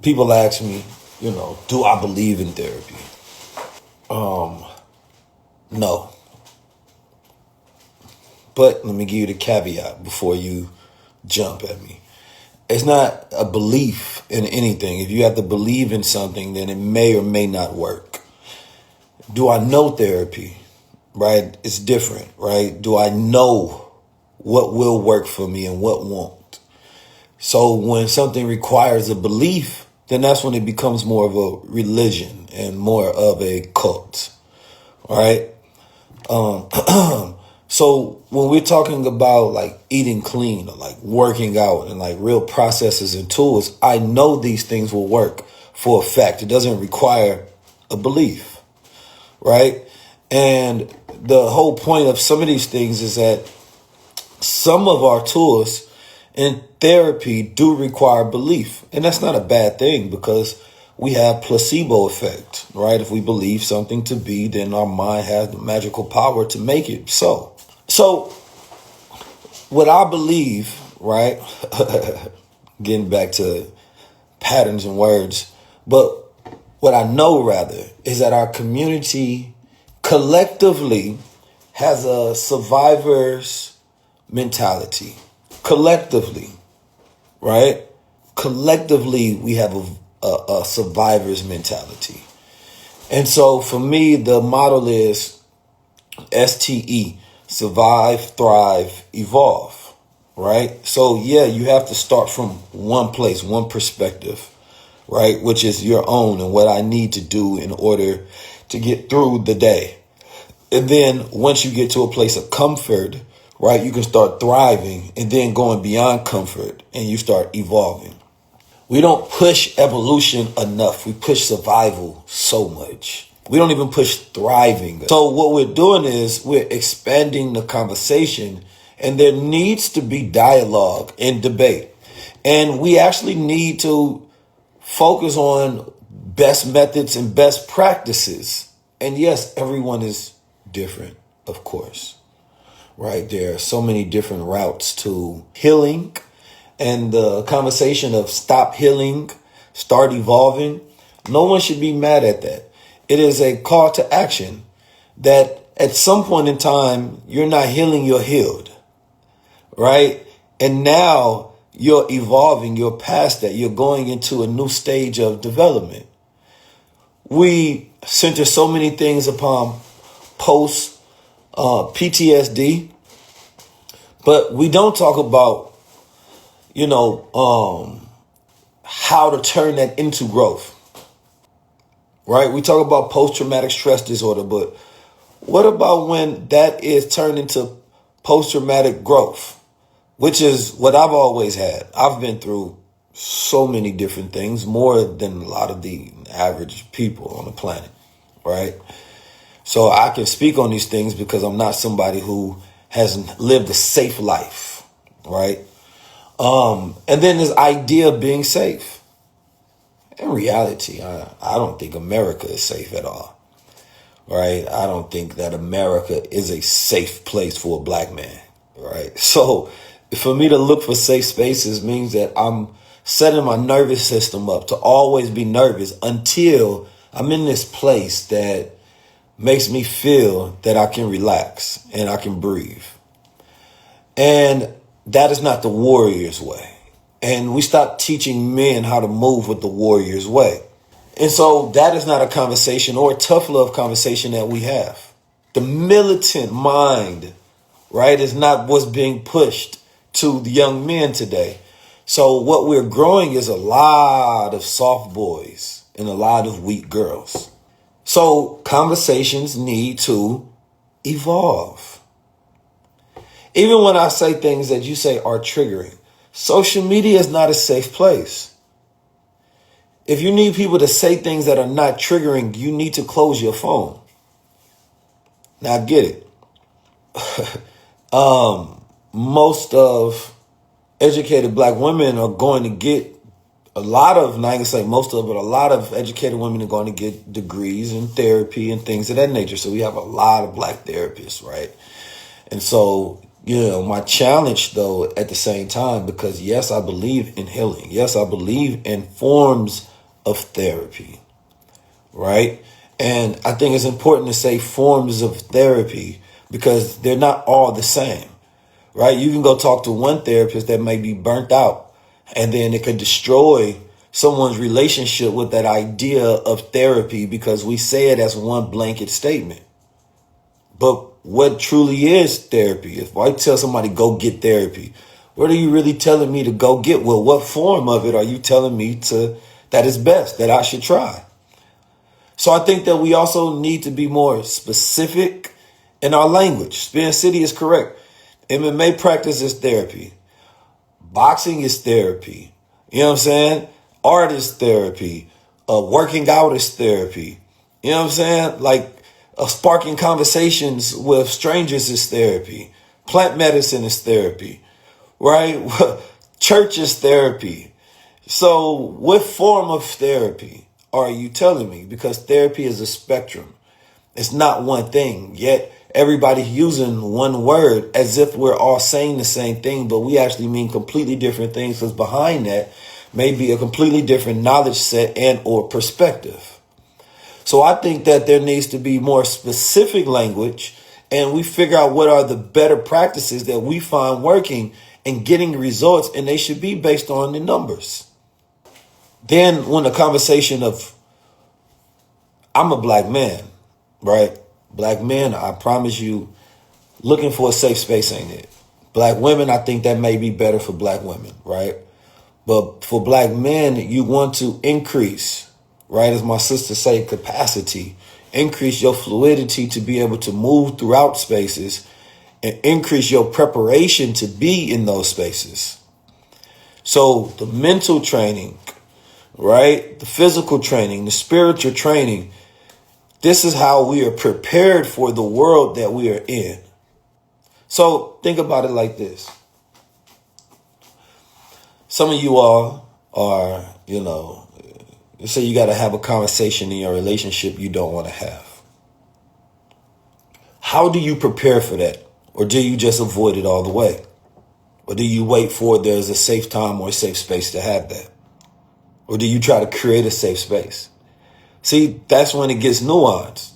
People ask me, do I believe in therapy? No. But let me give you the caveat before you jump at me. It's not a belief in anything. If you have to believe in something, then it may or may not work. Do I know therapy? Right? It's different, right? Do I know what will work for me and what won't? So when something requires a belief, then that's when it becomes more of a religion and more of a cult, right? So when we're talking about like eating clean or like working out and like real processes and tools, I know these things will work for a fact. It doesn't require a belief, right? And the whole point of some of these things is that some of our tools in therapy do require belief. And that's not a bad thing because we have placebo effect, right? If we believe something to be, then our mind has the magical power to make it so. So what I believe, right, getting back to patterns and words, but what I know rather is that our community collectively has a survivor's mentality. Collectively, right? Collectively, we have a survivor's mentality. And so for me, the model is STE. Survive, thrive, evolve, right? So yeah, you have to start from one place, one perspective, right? Which is your own and what I need to do in order to get through the day. And then once you get to a place of comfort, right, you can start thriving and then going beyond comfort and you start evolving. We don't push evolution enough. We push survival so much. We don't even push thriving. So what we're doing is we're expanding the conversation, and there needs to be dialogue and debate. And we actually need to focus on best methods and best practices. And yes, everyone is different, of course, right? There are so many different routes to healing, and the conversation of stop healing, start evolving. No one should be mad at that. It is a call to action that at some point in time, you're not healing, you're healed, right? And now you're evolving, you're past that, you're going into a new stage of development. We center so many things upon post PTSD, but we don't talk about, how to turn that into growth. Right? We talk about post-traumatic stress disorder, but what about when that is turned into post-traumatic growth, which is what I've always had. I've been through so many different things, more than a lot of the average people on the planet, right? So I can speak on these things because I'm not somebody who hasn't lived a safe life, right? And then this idea of being safe. In reality, I don't think America is safe at all, right? I don't think that America is a safe place for a black man, right? So for me to look for safe spaces means that I'm setting my nervous system up to always be nervous until I'm in this place that makes me feel that I can relax and I can breathe. And that is not the warrior's way. And we stopped teaching men how to move with the warrior's way. And so that is not a conversation or a tough love conversation that we have. The militant mind, right, is not what's being pushed to the young men today. So what we're growing is a lot of soft boys and a lot of weak girls. So conversations need to evolve. Even when I say things that you say are triggering, social media is not a safe place. If you need people to say things that are not triggering, you need to close your phone. Now, I get it. Most of educated black women are going to get a lot of, not gonna say most of, but a lot of educated women are going to get degrees in therapy and things of that nature. So we have a lot of black therapists, right? And so My challenge though at the same time, because yes, I believe in healing. Yes, I believe in forms of therapy, right? And I think it's important to say forms of therapy because they're not all the same, right? You can go talk to one therapist that may be burnt out, and then it could destroy someone's relationship with that idea of therapy because we say it as one blanket statement. But what truly is therapy? If I tell somebody go get therapy, what are you really telling me to go get? Well, what form of it are you telling me that is best, that I should try? So I think that we also need to be more specific in our language. Spin City is correct. MMA practice is therapy. Boxing is therapy. You know what I'm saying? Art is therapy. Working out is therapy. You know what I'm saying? Like sparking conversations with strangers is therapy. Plant medicine is therapy, right? Church is therapy. So what form of therapy are you telling me? Because therapy is a spectrum. It's not one thing. Yet everybody's using one word as if we're all saying the same thing, but we actually mean completely different things because behind that may be a completely different knowledge set and or perspective. So I think that there needs to be more specific language and we figure out what are the better practices that we find working and getting results, and they should be based on the numbers. Then when the conversation of I'm a black man, right? Black men, I promise you, looking for a safe space ain't it. Black women, I think that may be better for black women, right? But for black men, you want to increase, right? As my sister say, capacity, increase your fluidity to be able to move throughout spaces and increase your preparation to be in those spaces. So the mental training, right? The physical training, the spiritual training, this is how we are prepared for the world that we are in. So think about it like this. Some of you all are, you say you got to have a conversation in your relationship you don't want to have. How do you prepare for that? Or do you just avoid it all the way? Or do you wait for there's a safe time or a safe space to have that? Or do you try to create a safe space? See, that's when it gets nuanced.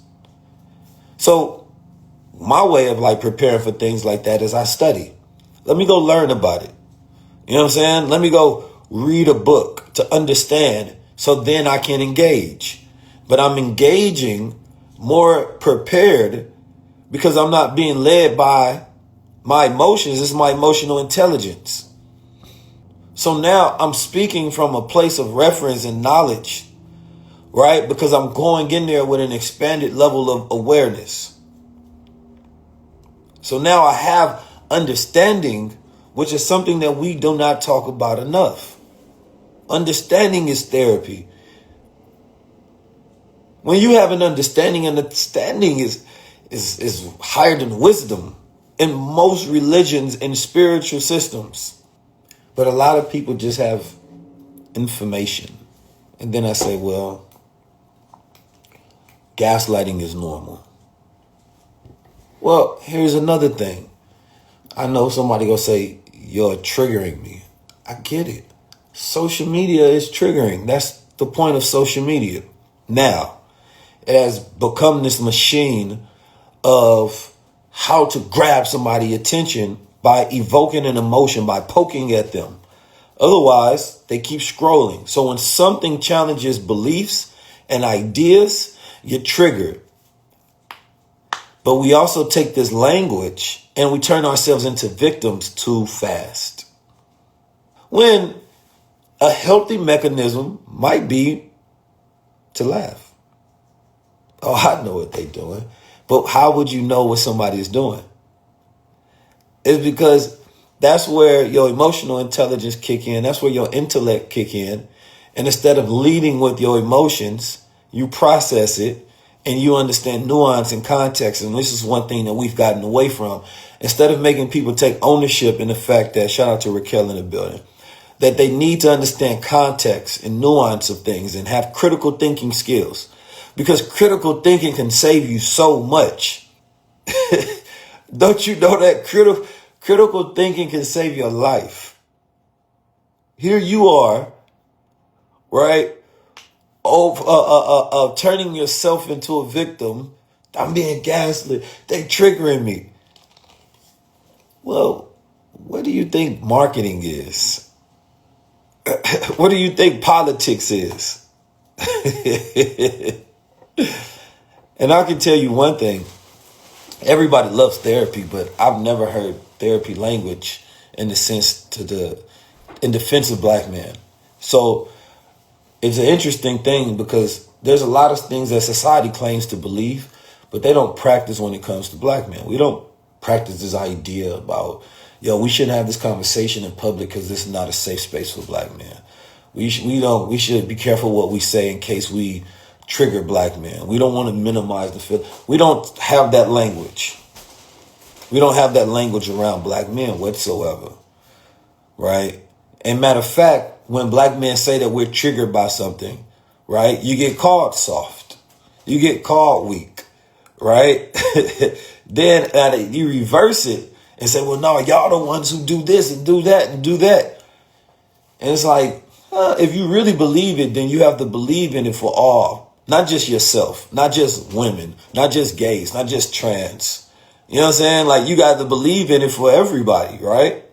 So my way of preparing for things like that is I study. Let me go learn about it. You know what I'm saying? Let me go read a book to understand so then I can engage. But I'm engaging more prepared because I'm not being led by my emotions. It's my emotional intelligence. So now I'm speaking from a place of reference and knowledge, right? Because I'm going in there with an expanded level of awareness. So now I have understanding, which is something that we do not talk about enough. Understanding is therapy. When you have an understanding is higher than wisdom in most religions and spiritual systems. But a lot of people just have information. And then I say, well, gaslighting is normal. Well, here's another thing. I know somebody gonna say, you're triggering me. I get it. Social media is triggering. That's the point of social media. Now, it has become this machine of how to grab somebody's attention by evoking an emotion, by poking at them. Otherwise, they keep scrolling. So when something challenges beliefs and ideas, you're triggered. But we also take this language and we turn ourselves into victims too fast. When a healthy mechanism might be to laugh. Oh, I know what they're doing. But how would you know what somebody is doing? It's because that's where your emotional intelligence kick in. That's where your intellect kick in. And instead of leading with your emotions, you process it and you understand nuance and context. And this is one thing that we've gotten away from. Instead of making people take ownership in the fact that, shout out to Raquel in the building, that they need to understand context and nuance of things and have critical thinking skills. Because critical thinking can save you so much. Don't you know that Critical thinking can save your life. Here you are, right? Turning yourself into a victim. I'm being gaslit. They triggering me. Well, what do you think marketing is? What do you think politics is? And I can tell you one thing. Everybody loves therapy, but I've never heard therapy language in defense of black men. So it's an interesting thing because there's a lot of things that society claims to believe, but they don't practice when it comes to black men. We don't practice this idea about, we shouldn't have this conversation in public because this is not a safe space for black men. We should be careful what we say in case we trigger black men. We don't want to minimize the feel. We don't have that language. We don't have that language around black men whatsoever. Right? And matter of fact, when black men say that we're triggered by something, right, you get called soft. You get called weak. Right? Then you reverse it and say, well, no, y'all the ones who do this and do that and do that. And it's like, if you really believe it, then you have to believe in it for all. Not just yourself, not just women, not just gays, not just trans. You know what I'm saying? Like, you got to believe in it for everybody, right?